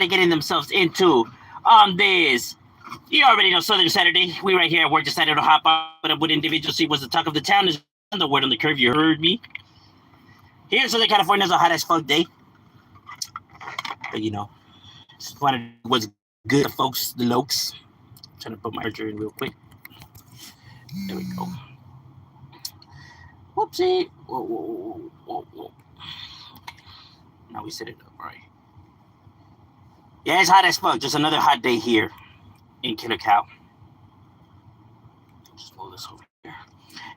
getting themselves into on this. You already know Southern Saturday. We right here at work decided to hop up with individuals. See what's the talk of the town is the word on the curve. You heard me. Here in Southern California is a hot as fuck day. But just wanted to what's good, folks, the lokes. Trying to put my charger in real quick. There we go. Whoopsie. Whoa. Now we set it up, right? Yeah, it's hot as fuck. Just another hot day here in Killer Cow. Just move this over here.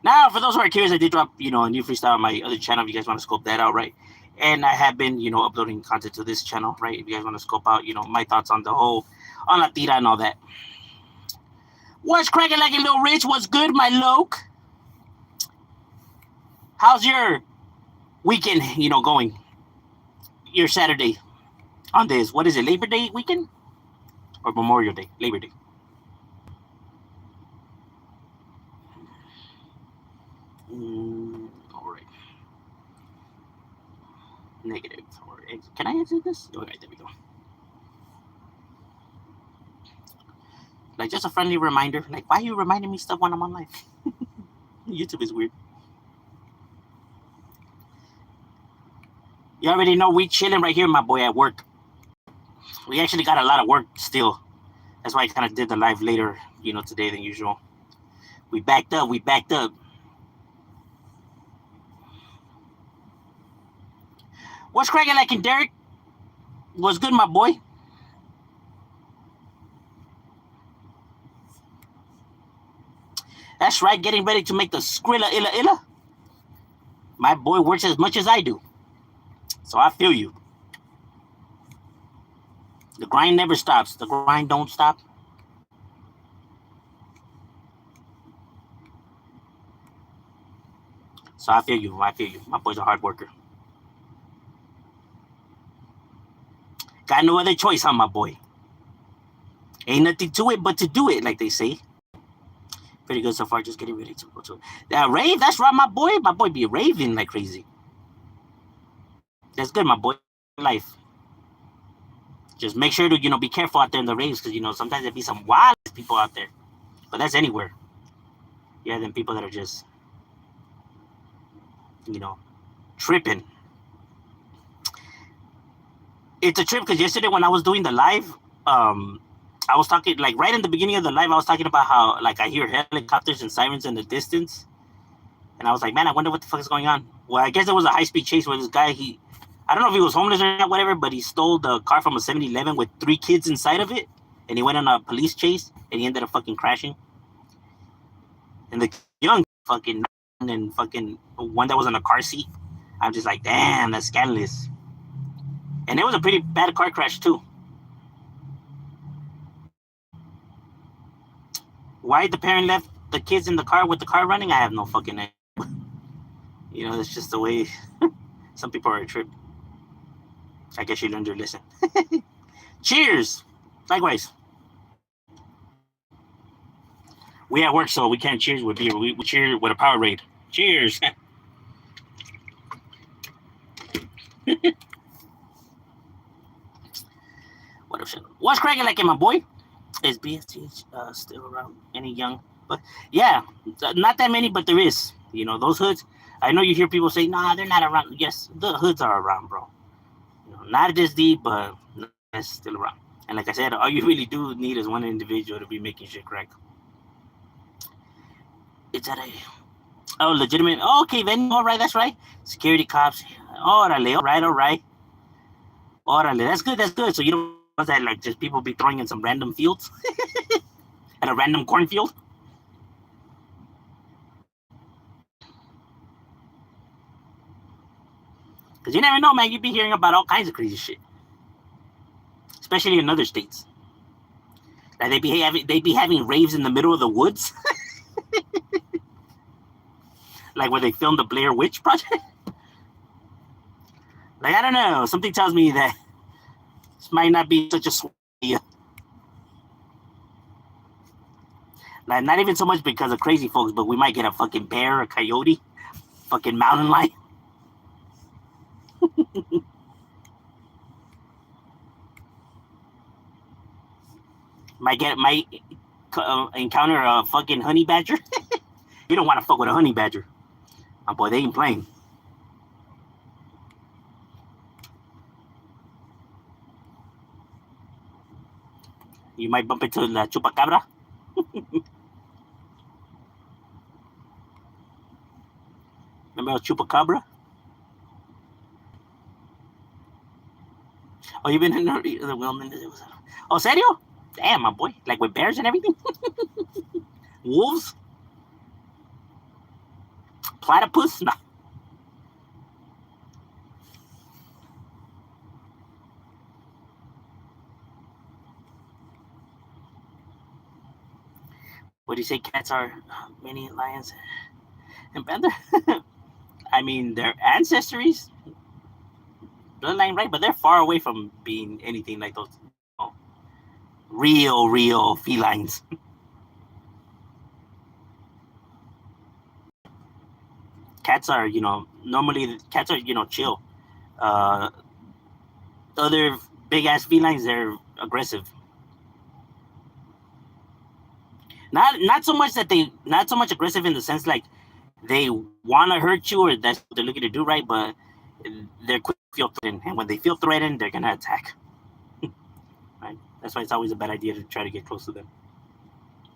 Now, for those who are curious, I did drop, a new freestyle on my other channel. If you guys want to scope that out, right? And I have been, uploading content to this channel, right? If you guys want to scope out, my thoughts on the whole, on La Tira and all that. What's cracking like a little rich? What's good, my loke? How's your weekend, going? Your Saturday on this. What is it, Labor Day weekend? Or Memorial Day? Labor Day. All right. Negative. Can I exit this? Okay, there we go. Like, just a friendly reminder. Like, why are you reminding me stuff when I'm on live? YouTube is weird. You already know we chilling right here, my boy, at work. We actually got a lot of work still. That's why I kind of did the live later, today than usual. We backed up. What's cracking like in Derek? What's good, my boy? That's right, getting ready to make the Skrilla Illa. My boy works as much as I do. So I feel you. The grind never stops. The grind don't stop. So I feel you. My boy's a hard worker. Got no other choice, huh, my boy? Ain't nothing to it but to do it, like they say. Pretty good so far. Just getting ready to go to that rave. That's right, my boy. My boy be raving like crazy. That's good, my boy. Life. Just make sure to be careful out there in the raves, because sometimes there be some wild people out there. But that's anywhere. Yeah, then people that are just tripping. It's a trip because yesterday when I was doing the live, I was talking, like, right in the beginning of the live, I was talking about how, like, I hear helicopters and sirens in the distance. And I was like, man, I wonder what the fuck is going on. Well, I guess there was a high-speed chase where this guy, I don't know if he was homeless or not, whatever, but he stole the car from a 7-Eleven with 3 kids inside of it. And he went on a police chase, and he ended up fucking crashing. And the young fucking, and fucking one that was in a car seat. I'm just like, damn, that's scandalous. And it was a pretty bad car crash, too. Why the parent left the kids in the car with the car running, I have no fucking idea. It's just the way some people are a trip. I guess you learned your lesson. Cheers. Likewise. We at work, so we can't cheers with beer. We cheer with a Powerade. Cheers. What else? What's cracking like in my boy? Is BSTH still around? Any young? But yeah, not that many, but there is. Those hoods. I know you hear people say, nah, they're not around. Yes, the hoods are around, bro. Not this deep, but it's still around. And like I said, all you really do need is one individual to be making shit crack. It's at a legitimate. Oh, okay, then all right, that's right. Security cops. Orale, all right. Orale, that's good. So you don't want that, like, just people be throwing in some random fields at a random cornfield. Because you never know, man. You'd be hearing about all kinds of crazy shit, especially in other states. Like they be having raves in the middle of the woods, like where they filmed the Blair Witch Project. Like, I don't know. Something tells me that this might not be such a sweet idea. Like, not even so much because of crazy folks, but we might get a fucking bear, a coyote, fucking mountain lion. might encounter a fucking honey badger. You don't want to fuck with a honey badger. My boy, they ain't playing. You might bump into the chupacabra. Remember chupacabra? Oh, you been in the wilderness? Oh, serio? Damn, my boy. Like with bears and everything? Wolves? Platypus? Nah. What do you say? Cats are mini lions and panther? I mean, their ancestries, bloodline, right? But they're far away from being anything like those real felines. Cats are, normally cats are, chill. Other big ass felines, they're aggressive. Not so much aggressive in the sense like they want to hurt you or that's what they're looking to do, right? But they're quick to feel threatened, and when they feel threatened, they're gonna attack. Right? That's why it's always a bad idea to try to get close to them.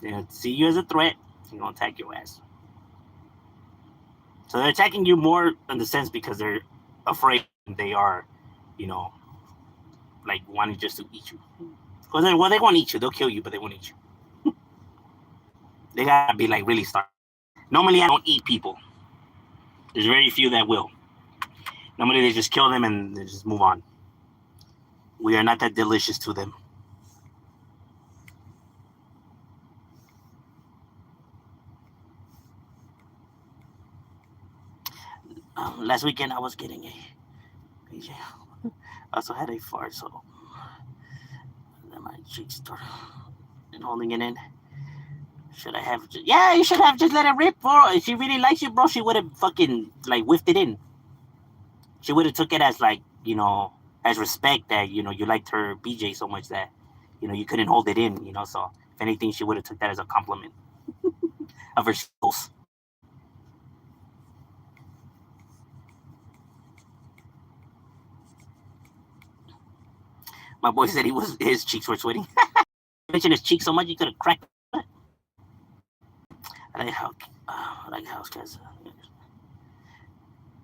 They see you as a threat, they're gonna attack your ass. So they're attacking you more in the sense because they're afraid they are, like wanting just to eat you. Well, they won't eat you. They'll kill you, but they won't eat you. They gotta be like really starved. Normally, I don't eat people. There's very few that will. Normally, they just kill them and they just move on. We are not that delicious to them. Last weekend, I was getting a PJ. I also had a fart, so then my cheeks started holding it in. Should I have? Yeah, you should have just let it rip, bro. If she really likes you, bro, she would have fucking like whiffed it in. She would have took it as like as respect that you liked her BJ so much that you couldn't hold it in. So if anything, she would have took that as a compliment of her skills. My boy said his cheeks were sweating. Mentioned his cheeks so much you could have cracked. I like house cats.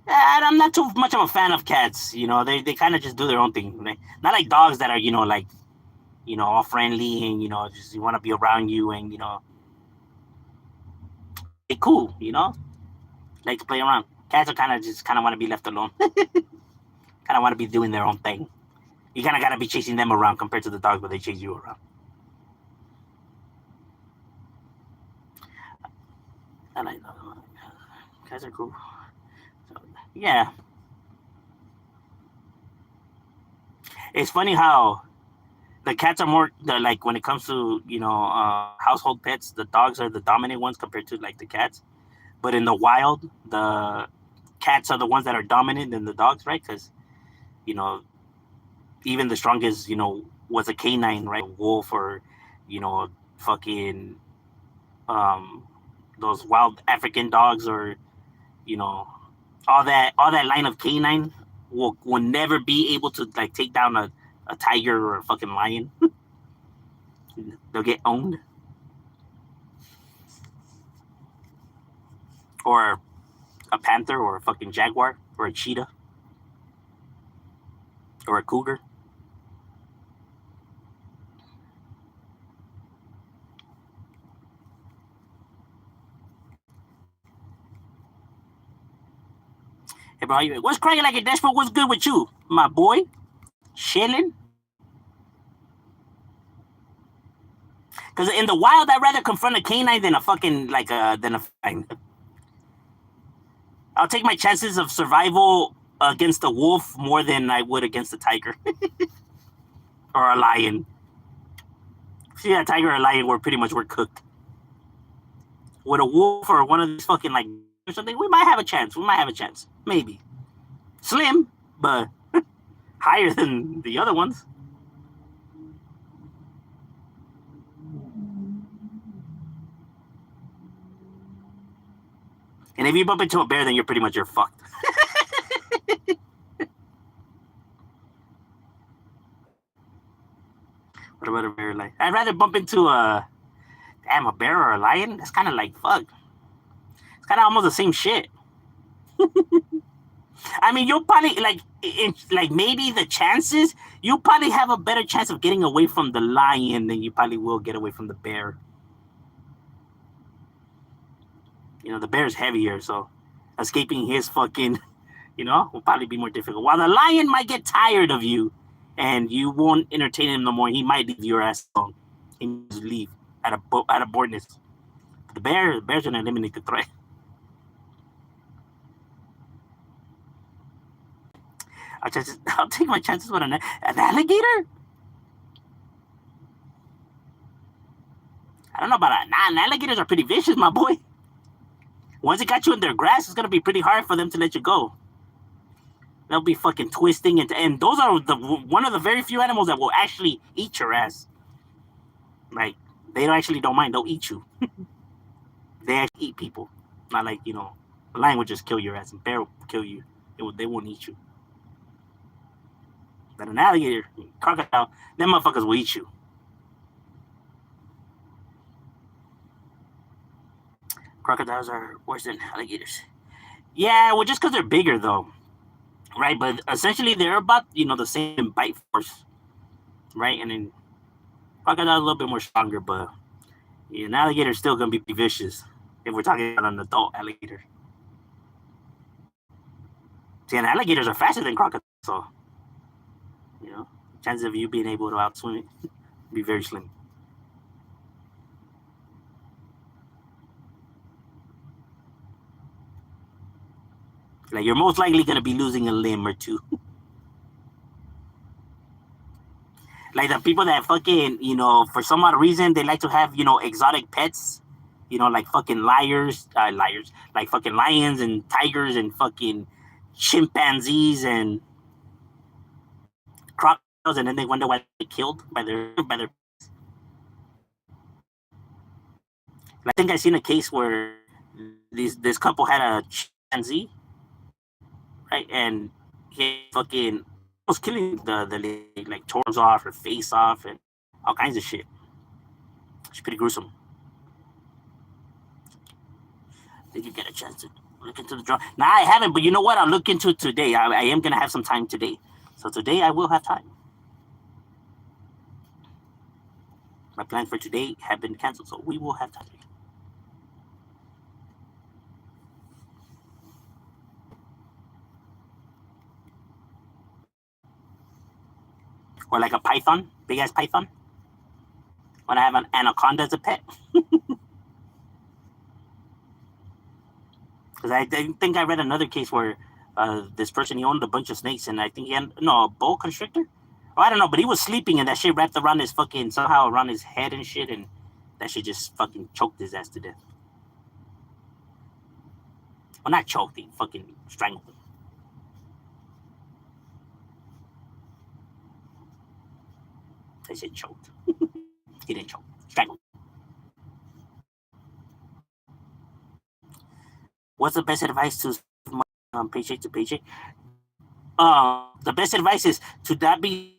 I'm not too much of a fan of cats. They kind of just do their own thing. Not like dogs that are all friendly and just want to be around you and they cool. Like to play around. Cats are kind of want to be left alone. Kind of want to be doing their own thing. You kind of gotta be chasing them around compared to the dogs, but they chase you around. I like that. Cats are cool. So, yeah. It's funny how the cats are more like when it comes to household pets, the dogs are the dominant ones compared to like the cats. But in the wild, the cats are the ones that are dominant than the dogs, right? Because even the strongest was a canine, right? A wolf or fucking those wild African dogs or all that line of canine will never be able to like take down a tiger or a fucking lion. They'll get owned. Or a panther or a fucking jaguar or a cheetah or a cougar. Hey bro, what's cracking like a dashboard? What's good with you, my boy? Chilling. Because in the wild, I'd rather confront a canine than a fucking than a fine. I'll take my chances of survival against a wolf more than I would against a tiger or a lion. See, a tiger or a lion, we're cooked. With a wolf or one of these fucking like or something, we might have a chance. Maybe slim, but higher than the other ones. And if you bump into a bear, then you're fucked. What about a bear? Like, I'd rather bump into a bear or a lion. That's kind of like fuck. It's kind of almost the same shit. I mean, you'll probably like maybe the chances you probably have a better chance of getting away from the lion than you probably will get away from the bear. You know, the bear's heavier, so escaping his fucking, will probably be more difficult. While the lion might get tired of you, and you won't entertain him no more. He might leave your ass alone. He might just leave out of boredness. The bear's gonna eliminate the threat. I'll take my chances with an alligator. I don't know about that. Nah, alligators are pretty vicious, my boy. Once it got you in their grass, it's gonna be pretty hard for them to let you go. They'll be fucking twisting, and those are one of the very few animals that will actually eat your ass. Like, they don't mind. They'll eat you. They actually eat people. Not like, a lion would just kill your ass, and bear will kill you. They won't eat you. But an alligator, crocodile, them motherfuckers will eat you. Crocodiles are worse than alligators. Yeah, well, just because they're bigger, though. Right? But essentially, they're about, the same bite force. Right? And then crocodile's a little bit more stronger, but an alligator's still going to be vicious if we're talking about an adult alligator. See, and alligators are faster than crocodiles, so, chances of you being able to outswim it be very slim. Like, you're most likely going to be losing a limb or two. Like the people that fucking, for some odd reason, they like to have, exotic pets. Like fucking liars, like fucking lions and tigers and fucking chimpanzees and crocodiles, and then they wonder why they killed by their. I think I seen a case where this couple had a chimpanzee, right, and he fucking was killing the lady, like tore off her face off and all kinds of shit. It's pretty gruesome. Did you get a chance to look into the drone? Nah, I haven't, but you know what? I'll look into it today. I am gonna have some time today, so today I will have time. My plans for today have been canceled, so we will have time. Or like a python, big ass python. When I have an anaconda as a pet. Because I think I read another case where this person, he owned a bunch of snakes, and I think he had a boa constrictor. Oh, I don't know, but he was sleeping, and that shit wrapped around his fucking somehow around his head and shit, and that shit just fucking choked his ass to death. Well, not choked, he fucking strangled him. I said choked. He didn't choke. Strangled. What's the best advice to paycheck to paycheck? The best advice is to not be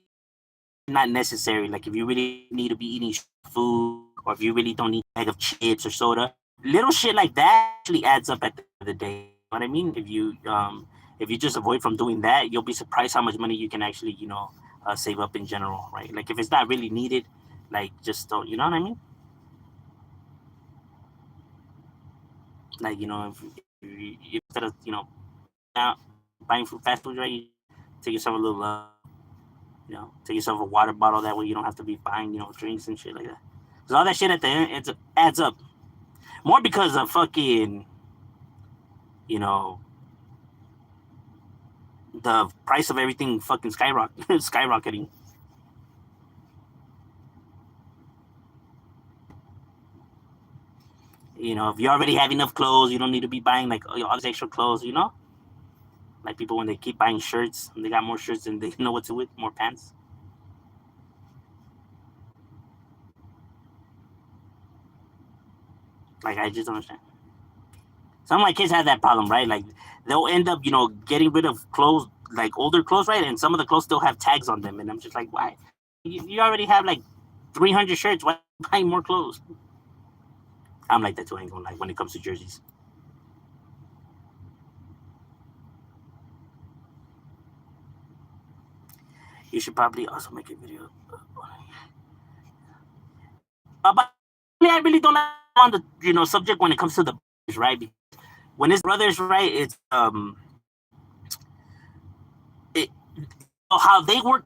not necessary. Like if you really need to be eating food, or if you really don't need a bag of chips or soda, little shit like that actually adds up at the end of the day. You know what I mean? If you just avoid from doing that, you'll be surprised how much money you can actually save up in general, right? Like if it's not really needed, like just don't. You know what I mean? Like if instead of buying food, fast food, right? You take yourself a little, take yourself a water bottle. That way you don't have to be buying, drinks and shit like that. Because all that shit at the end adds up. More because of fucking, the price of everything fucking skyrocketing. If you already have enough clothes, you don't need to be buying like all this extra clothes. Like people when they keep buying shirts, they got more shirts than they know what to with, more pants. Like I just don't understand. Some of my kids have that problem, right? Like they'll end up, getting rid of clothes, like older clothes, right? And some of the clothes still have tags on them, and I'm just like, why? You already have like 300 shirts. Why buying more clothes? I'm like that too. I ain't gonna lie when it comes to jerseys. You should probably also make a video. But I really don't like on the subject when it comes to the brothers, right? Because when it's brothers, right, it's it, how they work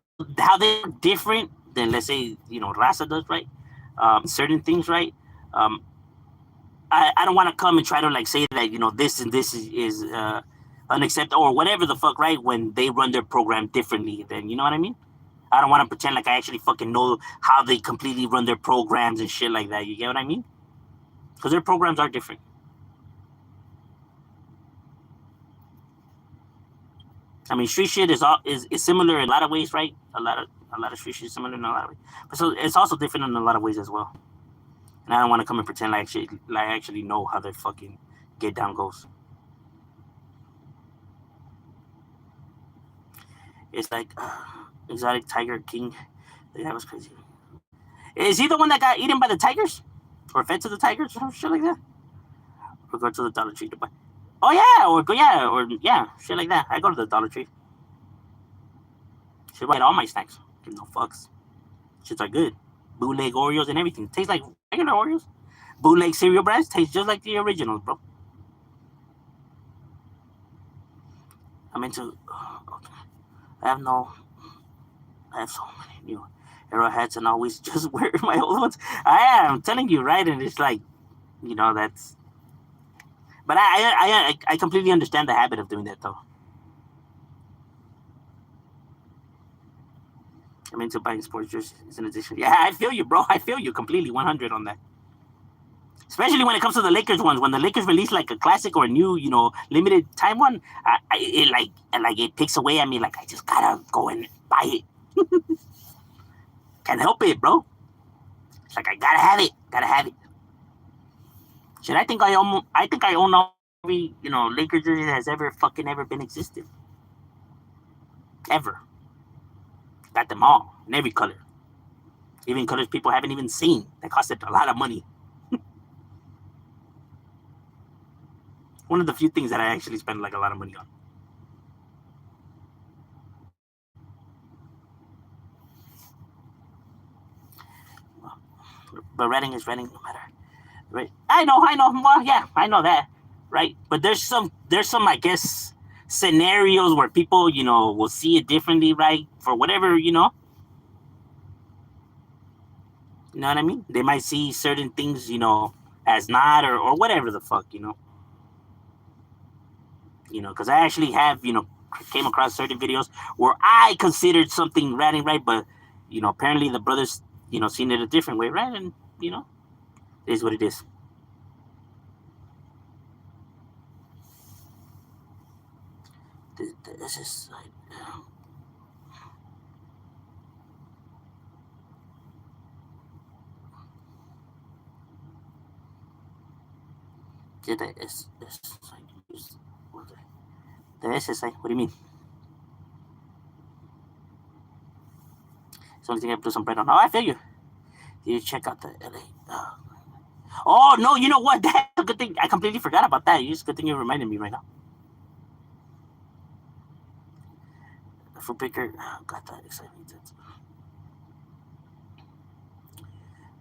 different than, let's say, Raza does, right? Certain things, right? Um, I don't want to come and try to like say that this and this is unacceptable or whatever the fuck, right? When they run their program differently, then you know what I mean. I don't want to pretend like I actually fucking know how they completely run their programs and shit like that. You get what I mean? Because their programs are different. I mean, street shit is similar in a lot of ways, right? A lot of street shit is similar in a lot of ways, but so it's also different in a lot of ways as well. And I don't want to come and pretend like I actually know how their fucking get down goes. It's like exotic tiger king. Yeah, that was crazy. Is he the one that got eaten by the tigers, or fed to the tigers, or shit like that? Or go to the Dollar Tree to buy? Oh yeah, or shit like that. I go to the Dollar Tree. Should buy all my snacks. Give no fucks. Shits are good. Bootleg Oreos and everything. Tastes like regular Oreos. Bootleg cereal brands taste just like the originals, bro. I'm into. Okay. I have no. I have so many new arrowheads and always just wear my old ones. I am telling you, right? And it's like, that's. But I completely understand the habit of doing that though. I'm into buying sports jerseys. It's an addition. Yeah, I feel you, bro. I feel you completely, 100 on that. Especially when it comes to the Lakers ones. When the Lakers release like a classic or a new, limited time one, it picks away at me. Like I just gotta go and buy it. Can't help it, bro. It's like I gotta have it. Gotta have it. Shit, I think I own every Lakers jersey that has ever been existed. Ever. Got them all in every color. Even colors people haven't even seen. That costed a lot of money. One of the few things that I actually spend like a lot of money on. But Reading is Reading no matter. Right? I know. Well, yeah, I know that. Right? But there's some I guess scenarios where people will see it differently, right? For whatever you know what I mean. They might see certain things as not or whatever the fuck because I actually have came across certain videos where I considered something ratting right, but apparently the brothers seen it a different way, right? And it is what it is. This is like, yeah, the SSI. What do you mean? It's the only thing I put some bread on. Oh, I feel you. You check out the LA. Oh no, you know what? That's a good thing. I completely forgot about that. It's a good thing you reminded me right now. The fruit picker got that excited.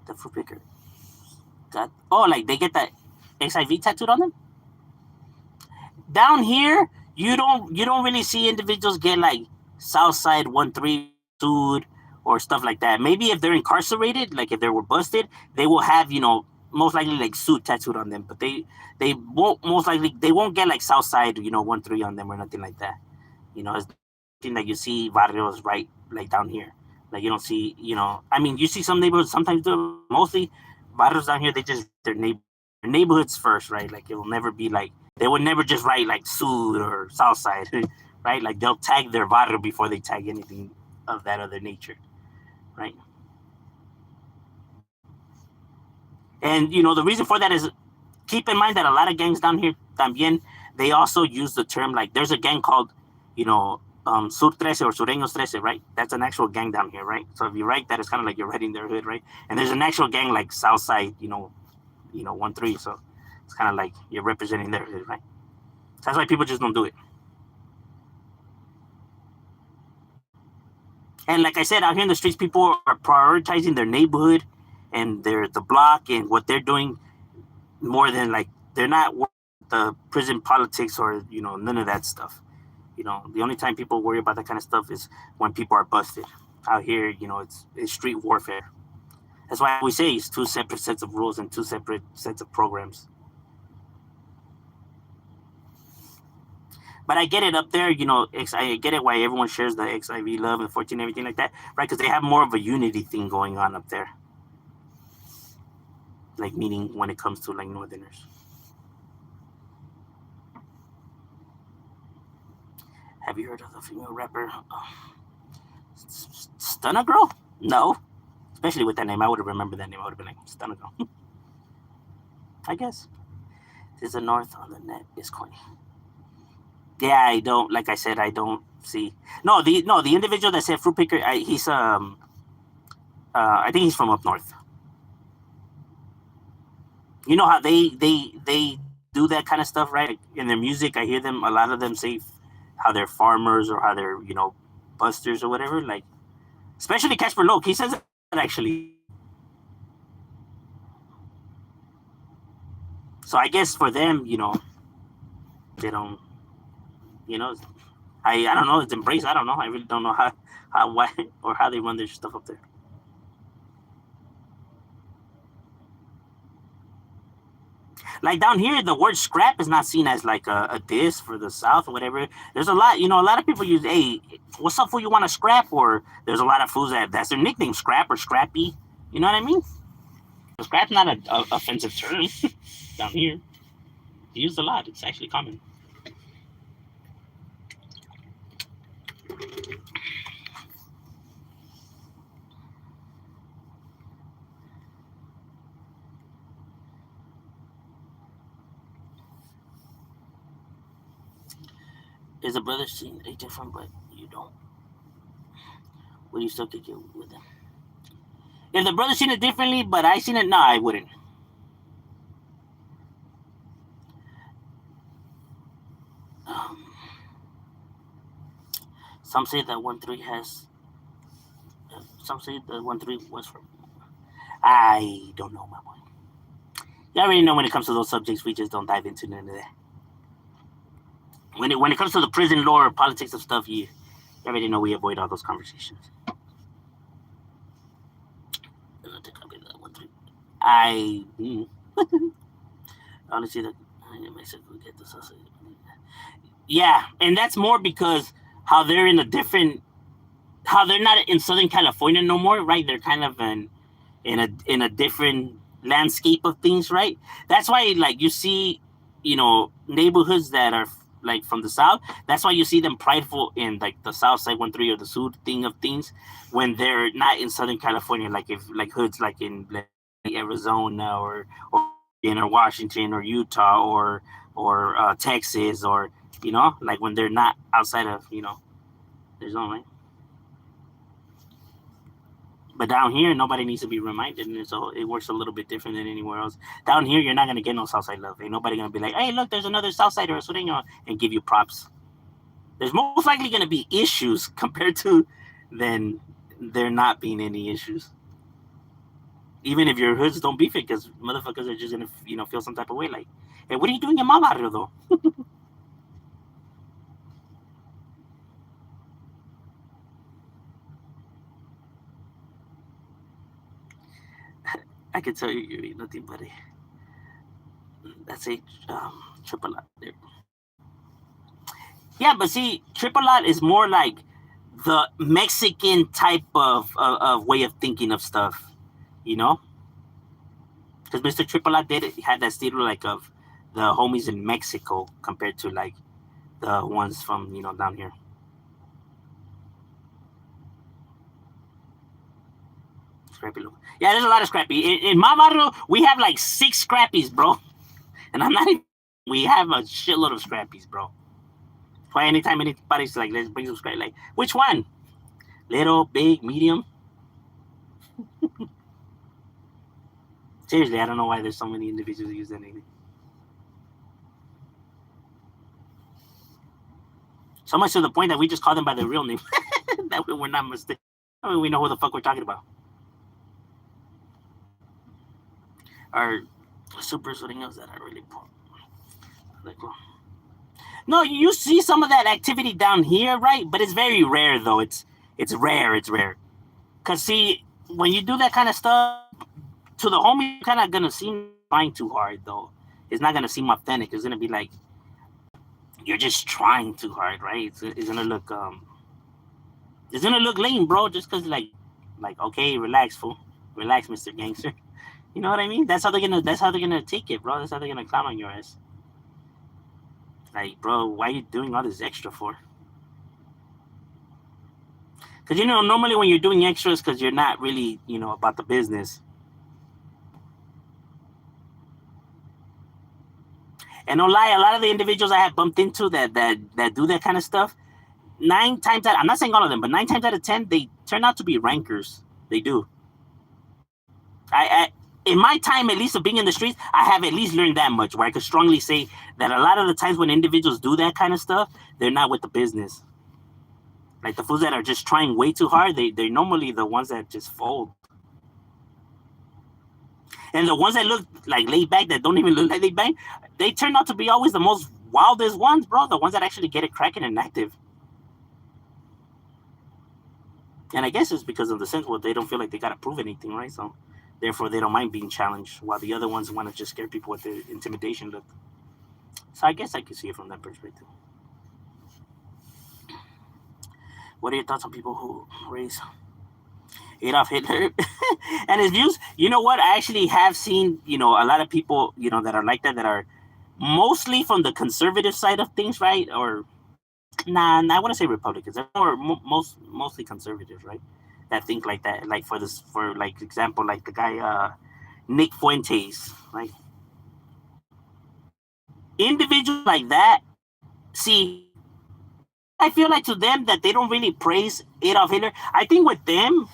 The fruit picker got like they get that XIV tattooed on them. Down here, you don't really see individuals get like Southside 1-3 sued or stuff like that. Maybe if they're incarcerated, like if they were busted, they will have most likely like suit tattooed on them. But they won't most likely they won't get like Southside 1-3 on them or nothing like that. It's thing that you see barrios right like down here. Like you don't see I mean you see some neighborhoods sometimes do mostly barrios down here they just their neighborhoods first, right? Like it will never be like they would never just write like Sud or Southside, right? Like they'll tag their barrio before they tag anything of that other nature, right? And the reason for that is keep in mind that a lot of gangs down here también they also use the term, like there's a gang called, Sur 13 or Sureños 13, right? That's an actual gang down here, right? So if you write that, it's kind of like you're writing their hood, right? And there's an actual gang like Southside, 1-3. So it's kind of like you're representing their hood, right? So that's why people just don't do it. And like I said, out here in the streets, people are prioritizing their neighborhood and the block and what they're doing more than, like, they're not the prison politics or none of that stuff. The only time people worry about that kind of stuff is when people are busted. Out here, it's street warfare. That's why we say it's two separate sets of rules and two separate sets of programs. But I get it up there, I get it why everyone shares the XIV love and 14, everything like that, right? Because they have more of a unity thing going on up there. Like, meaning when it comes to, like, Northerners. Have you heard of the female rapper Stunna Girl? No. Especially with that name. I would have remembered that name. I would have been like, Stunna Girl. I guess. This is the North on the net is corny. Yeah, I don't, like I said, I don't see. No, the individual that said fruit picker, he's I think he's from up north. You know how they do that kind of stuff, right? In their music, I hear them, a lot of them say how they're farmers or how they're, busters or whatever. Like, especially Casper Loke, he says that actually. So I guess for them, they don't, I don't know, it's embraced. I don't know. I really don't know why or how they run their stuff up there. Like down here, the word scrap is not seen as like a diss for the South or whatever. There's a lot, a lot of people use, hey, what's up, fool? You want to scrap? Or there's a lot of fools that's their nickname, scrap or scrappy. You know what I mean? Scrap's not an offensive term down here. It's used a lot. It's actually common. Is a brother seen a different, but you don't? Would you still kick it with them? If the brother seen it differently, but I seen it, no, I wouldn't. Some say that 1-3 has. Some say the 1-3 was from. I don't know, my boy. You already know when it comes to those subjects, we just don't dive into none of that. When it comes to the prison lore or politics of stuff, you already know we avoid all those conversations. I honestly, get the sausage. Yeah, and that's more because how they're in a different, how they're not in Southern California no more, right? They're kind of in a different landscape of things, right? That's why, like, you see, neighborhoods that are like from the South. That's why you see them prideful in like the South Side 1-3 or the Sur thing of things when they're not in Southern California, like if like hoods like in like Arizona or in Washington or Utah or Texas or like when they're not outside of their zone, right? But down here, nobody needs to be reminded, and so it works a little bit different than anywhere else. Down here, you're not gonna get no Southside love. Ain't nobody gonna be like, "Hey, look, there's another Southsider or Sureño," and give you props. There's most likely gonna be issues compared to then there not being any issues. Even if your hoods don't beef it, because motherfuckers are just gonna feel some type of way, like, "Hey, what are you doing in my barrio, though?" I can tell you ain't nothing but that's a triple lot there. Yeah, but see, triple lot is more like the Mexican type of way of thinking of stuff, because Mr. Triple Lot had that stereotype of the homies in Mexico compared to like the ones from down here. Scrappy. Yeah, there's a lot of scrappy. In my barrio, we have like 6 scrappies, bro. And I'm not even We have a shitload of scrappies, bro. Why anytime anybody's like, let's bring some scrap, like, which one? Little, big, medium? Seriously, I don't know why there's so many individuals who use that name. So much to the point that we just call them by their real name. That way we're not mistaken. I mean, we know who the fuck we're talking about. Or super something else that I really put. Like, well, no, you see some of that activity down here, right? But it's very rare, though. It's rare. It's rare. Cause see, when you do that kind of stuff to the homie, kind of gonna seem trying too hard, though. It's not gonna seem authentic. It's gonna be like you're just trying too hard, right? It's gonna look lame, bro. Just cause like okay, relax, fool, relax, Mr. Gangster. You know what I mean? That's how they're gonna take it, bro. That's how they're gonna clown on your ass. Like, bro, why are you doing all this extra for? Because, normally when you're doing extras, because you're not really, about the business. And no lie, a lot of the individuals I have bumped into that do that kind of stuff, 9 times out, I'm not saying all of them, but 9 times out of 10, they turn out to be rankers. They do. I in my time, at least of being in the streets, I have at least learned that much, where I could strongly say that a lot of the times when individuals do that kind of stuff, they're not with the business. Like the fools that are just trying way too hard, they're normally the ones that just fold. And the ones that look like laid back, that don't even look like laid back, they turn out to be always the most wildest ones, bro. The ones that actually get it cracking and active. And I guess it's because of the sense where they don't feel like they gotta prove anything, right? So therefore they don't mind being challenged, while the other ones want to just scare people with their intimidation look. So I guess I can see it from that perspective. What are your thoughts on people who raise Adolf Hitler and his views? You know what? I actually have seen, a lot of people, that are like that are mostly from the conservative side of things, right? Or I want to say Republicans, or mostly conservatives, right? That think like that. Like for example, like the guy Nick Fuentes, right? Individuals like that, see, I feel like to them that they don't really praise Adolf Hitler. I think with them,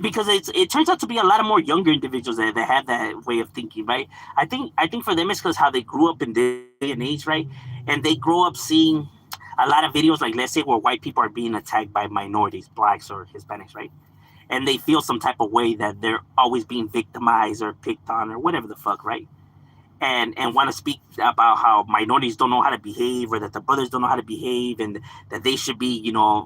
because it turns out to be a lot of more younger individuals that have that way of thinking, right? I think for them it's because how they grew up in this day and age, right? And they grow up seeing a lot of videos, like let's say where white people are being attacked by minorities, blacks or Hispanics, right? And they feel some type of way that they're always being victimized or picked on or whatever the fuck, right? And want to speak about how minorities don't know how to behave, or that the brothers don't know how to behave, and that they should be, all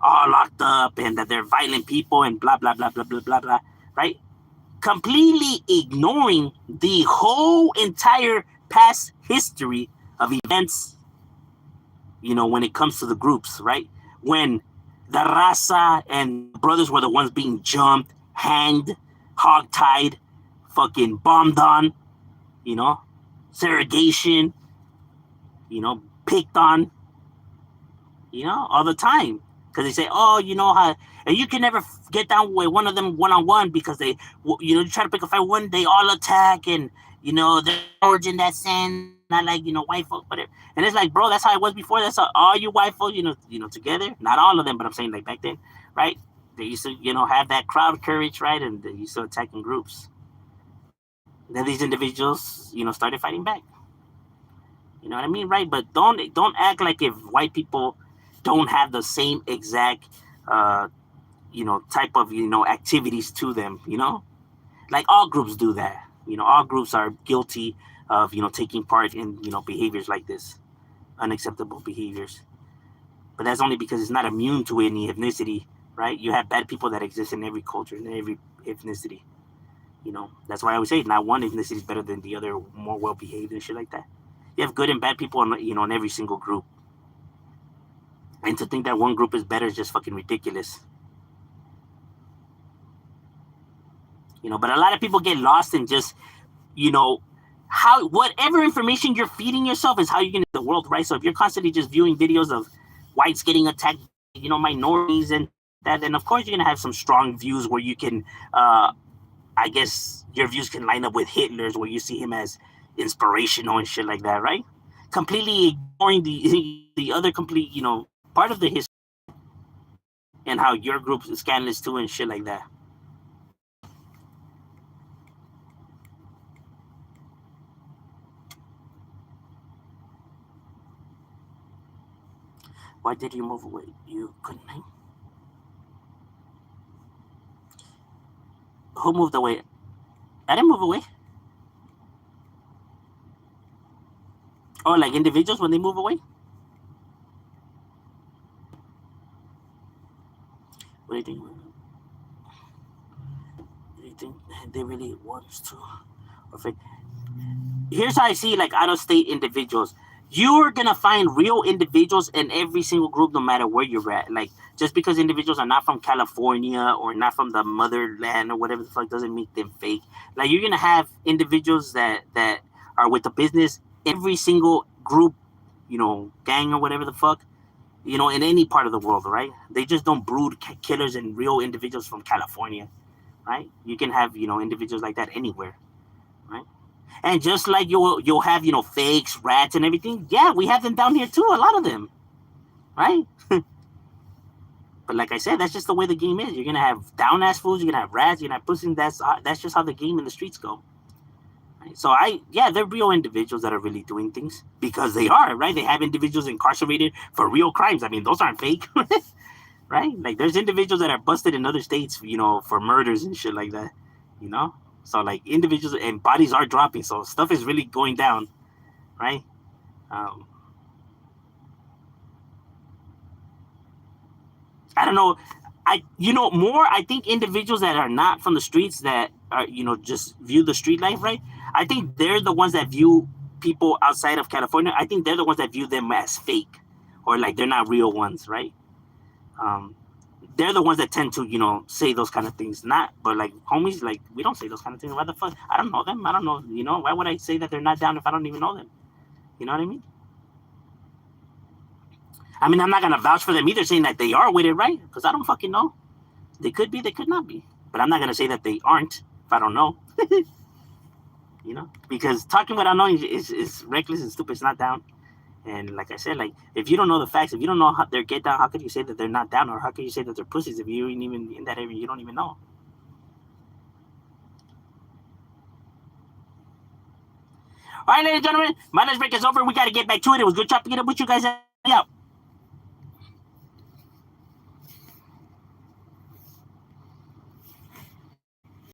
locked up, and that they're violent people, and blah, blah, blah, blah, blah, blah, blah, right? Completely ignoring the whole entire past history of events, when it comes to the groups, right? When the Raza and brothers were the ones being jumped, hanged, hog-tied, fucking bombed on, segregation, picked on, all the time. Because they say, oh, how, and you can never get down with one of them one-on-one because they, you try to pick a fight one, they all attack, and, they're origin that sense, not like, white folk, whatever. And it's like, bro, that's how it was before. That's how all you white folk, together. Not all of them, but I'm saying like back then, right? They used to, have that crowd courage, right? And they used to attack in groups. Then these individuals, started fighting back. You know what I mean, right? But don't act like if white people don't have the same exact, type of, activities to them. Like all groups do that. All groups are guilty of, taking part in, behaviors like this, unacceptable behaviors. But that's only because it's not immune to any ethnicity, right? You have bad people that exist in every culture, in every ethnicity. That's why I always say not one ethnicity is better than the other, more well behaved and shit like that. You have good and bad people in, in every single group. And to think that one group is better is just fucking ridiculous. But a lot of people get lost in just, how whatever information you're feeding yourself is how you're gonna get the world, right? So if you're constantly just viewing videos of whites getting attacked, minorities and that, then of course you're gonna have some strong views where you can I guess your views can line up with Hitler's, where you see him as, inspirational and shit like that, right? Completely ignoring the other complete, part of the history and how your group is scandalous too and shit like that. Why did you move away? You couldn't. Who moved away? I didn't move away. Oh, like individuals when they move away? What do you think? What do you think they really want to? Here's how I see like out of state individuals. You're gonna find real individuals in every single group, no matter where you're at. Like just because individuals are not from California or not from the motherland or whatever the fuck doesn't make them fake. Like you're gonna have individuals that are with the business. Every single group, gang or whatever the fuck, in any part of the world, right? They just don't brood killers and real individuals from California, right? You can have individuals like that anywhere, right? And just like you'll have fakes, rats, and everything. Yeah, we have them down here too. A lot of them, right? But like I said, that's just the way the game is. You're gonna have down ass fools. You're gonna have rats. You're gonna have pussy. That's just how the game in the streets go. Right? So they're real individuals that are really doing things because they are, right. They have individuals incarcerated for real crimes. I mean, those aren't fake, right? Like there's individuals that are busted in other states, for murders and shit like that, So like individuals and bodies are dropping, so stuff is really going down, right? Um, I don't know. More. I think individuals that are not from the streets that are just view the street life, right? I think they're the ones that view people outside of California. I think they're the ones that view them as fake, or like they're not real ones, right? Um, they're the ones that tend to say those kind of things. Not, but like homies, like we don't say those kind of things. Why the fuck? I don't know them. I don't know. Why would I say that they're not down if I don't even know them? You know what I mean? I mean, I'm not gonna vouch for them either, saying that they are with it, right? Because I don't fucking know. They could be, they could not be. But I'm not gonna say that they aren't if I don't know. Because talking without knowing is reckless and stupid. It's not down. And like I said, like if you don't know the facts, if you don't know how they're get down, how could you say that they're not down, or how could you say that they're pussies if you ain't even in that area? You don't even know. All right, ladies and gentlemen, my lunch break is over. We got to get back to it. It was good chopping it up with you guys. Out.